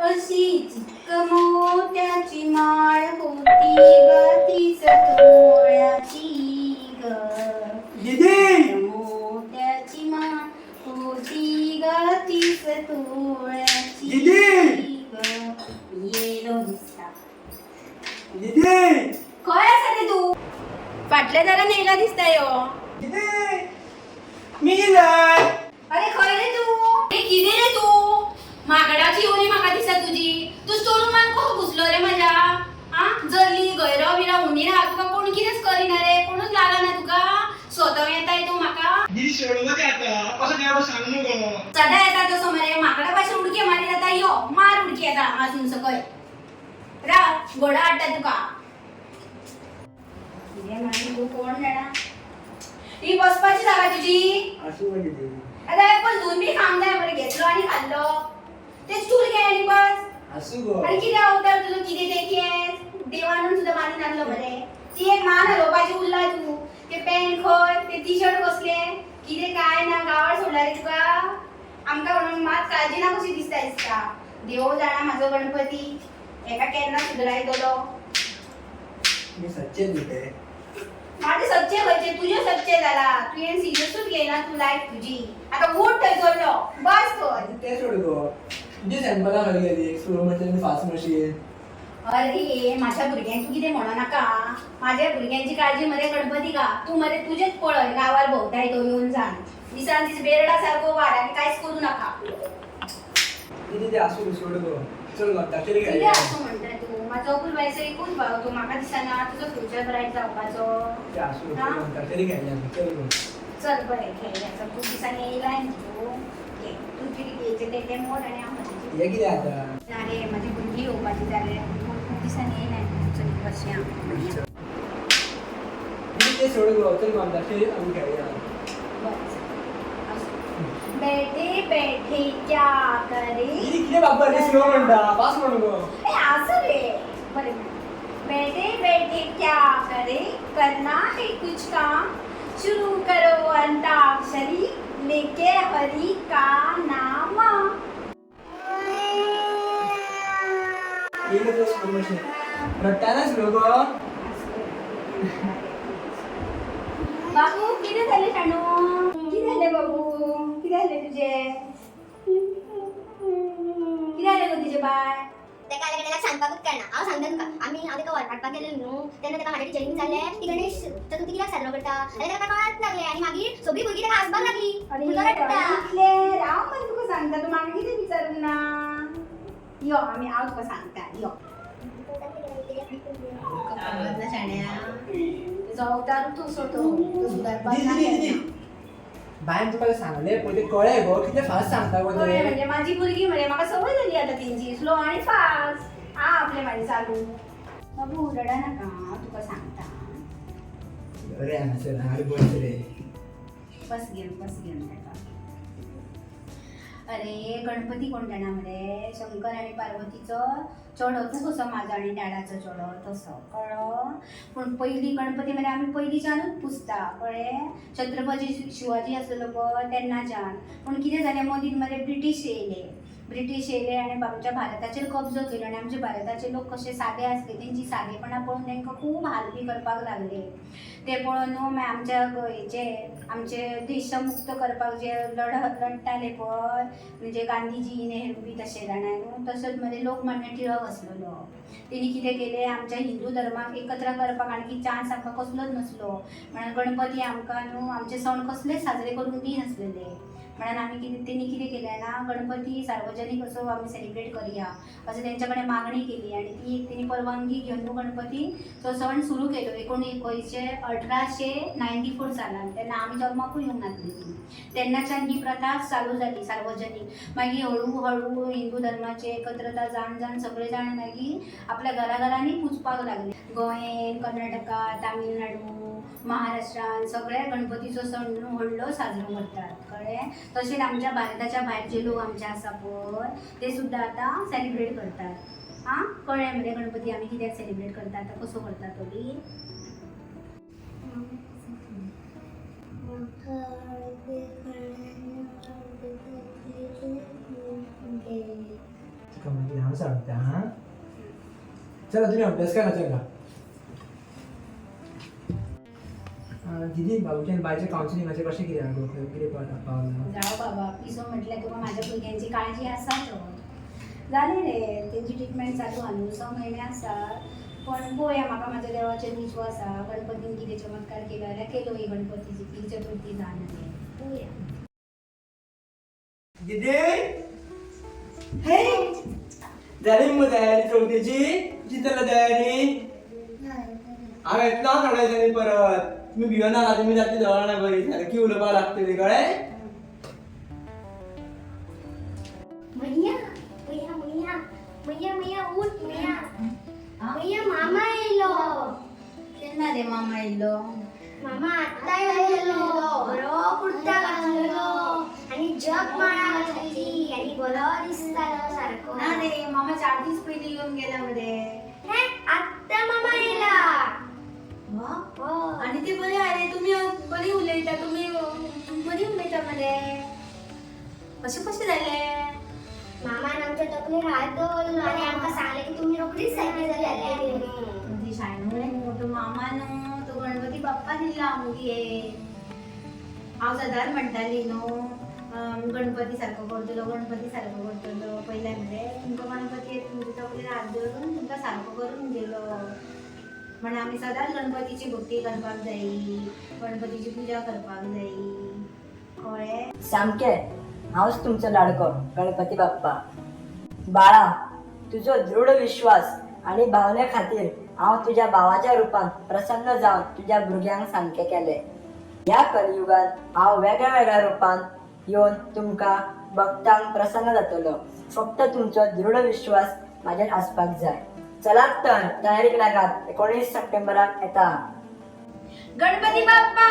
अशी चिक्क मोत्याची माळ होती ग तीच तोळ्याची ग. दीदी मोत्याची माळ होती ग तीच तोळ्याची दीदी ग. येलो दिसता. दीदी काय असा रे तू? फाटल्या दारान येयला दिसता यो. दीदी मी गेलाय. अरे खय रे तू? अरे किदे रे तू? मागडाची येवनी म्हाका दिसता तुझी. तू स्टोर रूमान कसो घुसलो रे माझ्या? आ जरली गैरो बिरा उनी ना तुका कोण कितेच करिना रे. कोणूच लागा ना तुका. स्वतः येताय तू म्हाका. दीदी सोडवते आता असं काय सांग नको. सदा येता तसो मरे माकडा भाषा उडकी मारी जाता यो मार उडकी येता अजून सकय. रा घोडा हाडटा तुका. किदें मारी तू कोण जाणा? ही बसपाची जागा तुझी. असू दे दीदी. अरे पण दोन बी खांग जाय बरं घेतलो आणि खाल्लो. ते स्टूल घे आणि बस. असू गो. आणि किती अवतार तुझं किती ते केस देवानं सुद्धा मारून आणलं बरे. ती एक मान हलोवपाची उरला तू. ते पॅन्ट खय ते टी शर्ट कसले किती काय ना गावात सोडला रे तुका. आमका म्हणून मात काळजी ना कशी दिसता दिसता. देव जाणा माझो गणपती एका केन्ना सुधरायतलो. मी सच्चे दिते. माझे सच्चे व्हायचे तुझे सच्चे झाला. तू येऊन सिरियसच घेईना तू लाईफ तुझी. आता उठ थंय चल्लो बस कर. ते सोड गो. तुझी सॅम्पला खाली गेली एक्सपेरिमेंटल फास्ट मशीन. अरे माझ्या भुरग्यांक तू कितें म्हणू नाका. माझ्या भुरग्यांची काळजी मरे गणपती का. तू मरे तुझेच पळय गावार भोवताय तो येऊन जाण. दिसान दीस बेरडा सारको वाड आणि काहीच करू नका. दीदी ते असू सोड गो. चल गो तरी कितें काय. असं म्हणताय तू. माझो अपूल बायचो एकूच भाव तू. म्हाका दिसना तुजो फ्युचर ब्राईट जावपाचो. ते असू तरी काय चल गो. चल बरें खेळायचं खूप दिसांनी येयलाय ना तू. घे. तू कितें घ्यायचें ते मोड आणि हांव म्हजें. हे किती आता. अरे माझी भुरगीं येवपाची जाले. खूप दिसांनी येयलाय चल बसया. दीदी ते सोड गो. चल गो तरी आम्ही खेळूया. बैठे बैठे क्या करे. दीदी किती बाबा रे स्लो म्हणता. फास्ट म्हणू गो. ए असं रे बरे बैठे बैठे क्या करे करना है कुछ काम शुरू करो अंताक्षरी लेके हरि का नाम. येईल तो स्लो मशीन. रट्टाना स्लो गो. बाबू किती झाले शाणू. किती झाले बाबू किती झाले तुझे. किती झाले गो तुझे बाय. त्या कार्यक्रमाला सांगपाकच करना. हांव सांगता तुका आमी हांव तेका वरपाटपाक गेलेलो न्हू तेन्ना तेका माझ्या टिचरीन विचारले की गणेश चतुर्थी कित्याक साजरो करता आनी तेका कळत लागले आनी मागीर सगळीं भुरगीं तेका हांसपाक लागली. तुका रडटा. इतले राव पण तुका सांगता तू म्हाका कितें विचारूंक ना. यो आमी हांव तुका सांगता यो. तुजो अवतार तसो तो सुदारपाक दीदी ना दीदी दीदी. बायन तुका सांगले पहिले कळे गो किती फास्ट सांगता गो कळ्ळें ते. म्हणजे माझी भुरगीं म्हणजे म्हाका सवय झाली आता तेंची स्लो आणि फास्ट. आ आपले माझे चालू. बाबू रडा नाका तुका सांगता. अरे चल हार बस रे. बस घेऊन ताका. अरे गणपती कोण जाणा मरे. शंकर आणि पार्वतीचो चोडो तू कसो माझो आणि डाडाचो चोडो तसो कळ्ळो. पूण पयलीं गणपती मरे आमी पयलींच्यानूच पुजता कळ्ळें. छत्रपती शिवाजी आसलेलो पळय तेन्नाच्यान. पूण कितें जालें मदींच मरे ब्रिटीश येयले आनी आमच्या भारताचेर कब्जो केलो आनी आमचे भारताचे लोक कशे सादे आसले तेंची सादेपणां पळोवन तांकां खूब हाल बी करपाक लागले. ते पळोवन न्हू मागीर आमच्या हेचे आमचे देशमुक्त करपाक जे लडटाले पळय म्हणजे गांधीजी नेहरू बी तशे जाणां न्हू तसोच मध्ये लोकमान्य टिळक आसलेलो. तेणी कितें केलें आमच्या हिंदू धर्माक एकत्र करपाक आणखी चान्स आमकां कसलोच नासलो. म्हणून गणपती आमकां न्हू आमचे सण कसलेच साजरे करूंक दिनासलेले. म्हणून आमी तेणी कितें केलें ना गणपती सार्वजनीक असो आमी सेलिब्रेट करुया अशें तेंच्या कडेन मागणी केली आनी ती एक तेणी परवानगी घेवन न्हू गणपती तो सण सुरू केलो 1894 सालान. तेन्ना आमी जल्माकूय येवंक नासलीं. तेन्नाच्यान ही प्रथा चालू जाली सार्वजनीक. मागीर हळू हळू हिंदू धर्माचे एकत्रता जाण सगळे जाण मागीर आपल्या घराघरांनी पुजपाक लागले. गोंयेन कर्नाटका तामिळनाडू महाराष्ट्रान सगळे गणपतीचो सण न्हू व्हडलो साजरो करतात कळ्ळें. तशेंच आमच्या भारताच्या भायर जे लोक आमचे आसा पळय ते सुद्दां आतां सेलिब्रेट करतात. आं कळ्ळें मरे गणपती आमी कित्याक सेलिब्रेट करतात आतां कसो करता तो बी. का माहिती हांव सांगता हा चला तुम्ही अभ्यास करा चला दीदी बाबूच्यान बायच्या काउन्सिलिंगाचे कशें कितें गो कितें पावला जावं बाबा पिसो म्हटल्यार तुका माझ्या भुरग्यांची काळजी आसा जालें रे तेंची ट्रिटमेंट चालू आहा न्हू 6 म्हयने आसा पण पळोवया म्हाका म्हाज्या देवाचेर विश्वास आसा गणपतीन कितें चमत्कार केलो जाल्यार केलो ही गणपतीची ती चतुर्थी जावन पळोवया दीदी हे झाली मग तयारी चवथीची किती झालं तयारी हांव येतलो थोड्या दिसांनी परत तुम्ही भिवनाका तुम्ही जातली जवळ ना बरी सारखी उलोवपाक लागतली कळ्ळें मैया मैया मैया मैया मैया उठ मैया मैया मामा येयलो केन्ना रे मामा येयलो मामा आत्ता येयलो बरो कुर्ता घातलेलो आणि जग माळा घातली आणि बरो दिसतालो सारको ना रे मामा 4 दीस पयलीं येवन गेला मरे हे आत्ता मामा येयला आणि ते बरे आहे तुम्ही बरी उलयता तुम्ही बरी उलयता मरे कशें जाले मामान आमच्या तकलेर हात दवरलो आणि आमकां सांगले की तुम्ही रोखडीच सायकल जाली आले म्हणून ती शायनो मोठो मामा न्हू तो गणपती बाप्पा दिला आमगे हांव सदांच म्हणटाली न्हू गणपती सारको करतलो गणपती सारको करतलो पयल्या मरे तुमकां गणपती तुमच्या तकलेर हात दवरून तुमकां सारको करून दिलो म्हण आमी सदांच गणपतीची भक्ती करपाक जायी गणपतीची पुजा करपाक जायी कळ्ळें सामकें हांवच तुमचो लाडको गणपती बाप्पा बाळा तुजो दृढ विश्वास आनी भावने खातीर हांव तुज्या भावाच्या रुपान प्रसन्न जावन तुज्या भुरग्यांक सामकें केलें ह्या कलियुगांत हांव वेगळ्या वेगळ्या रुपान येवन तुमकां भक्तांक प्रसन्न जातलो फक्त तुमचो दृढ विश्वास म्हाजेर आसपाक जाय चलात तर तयारीक लागात 19 सप्टेंबराक येता गणपती बाप्पा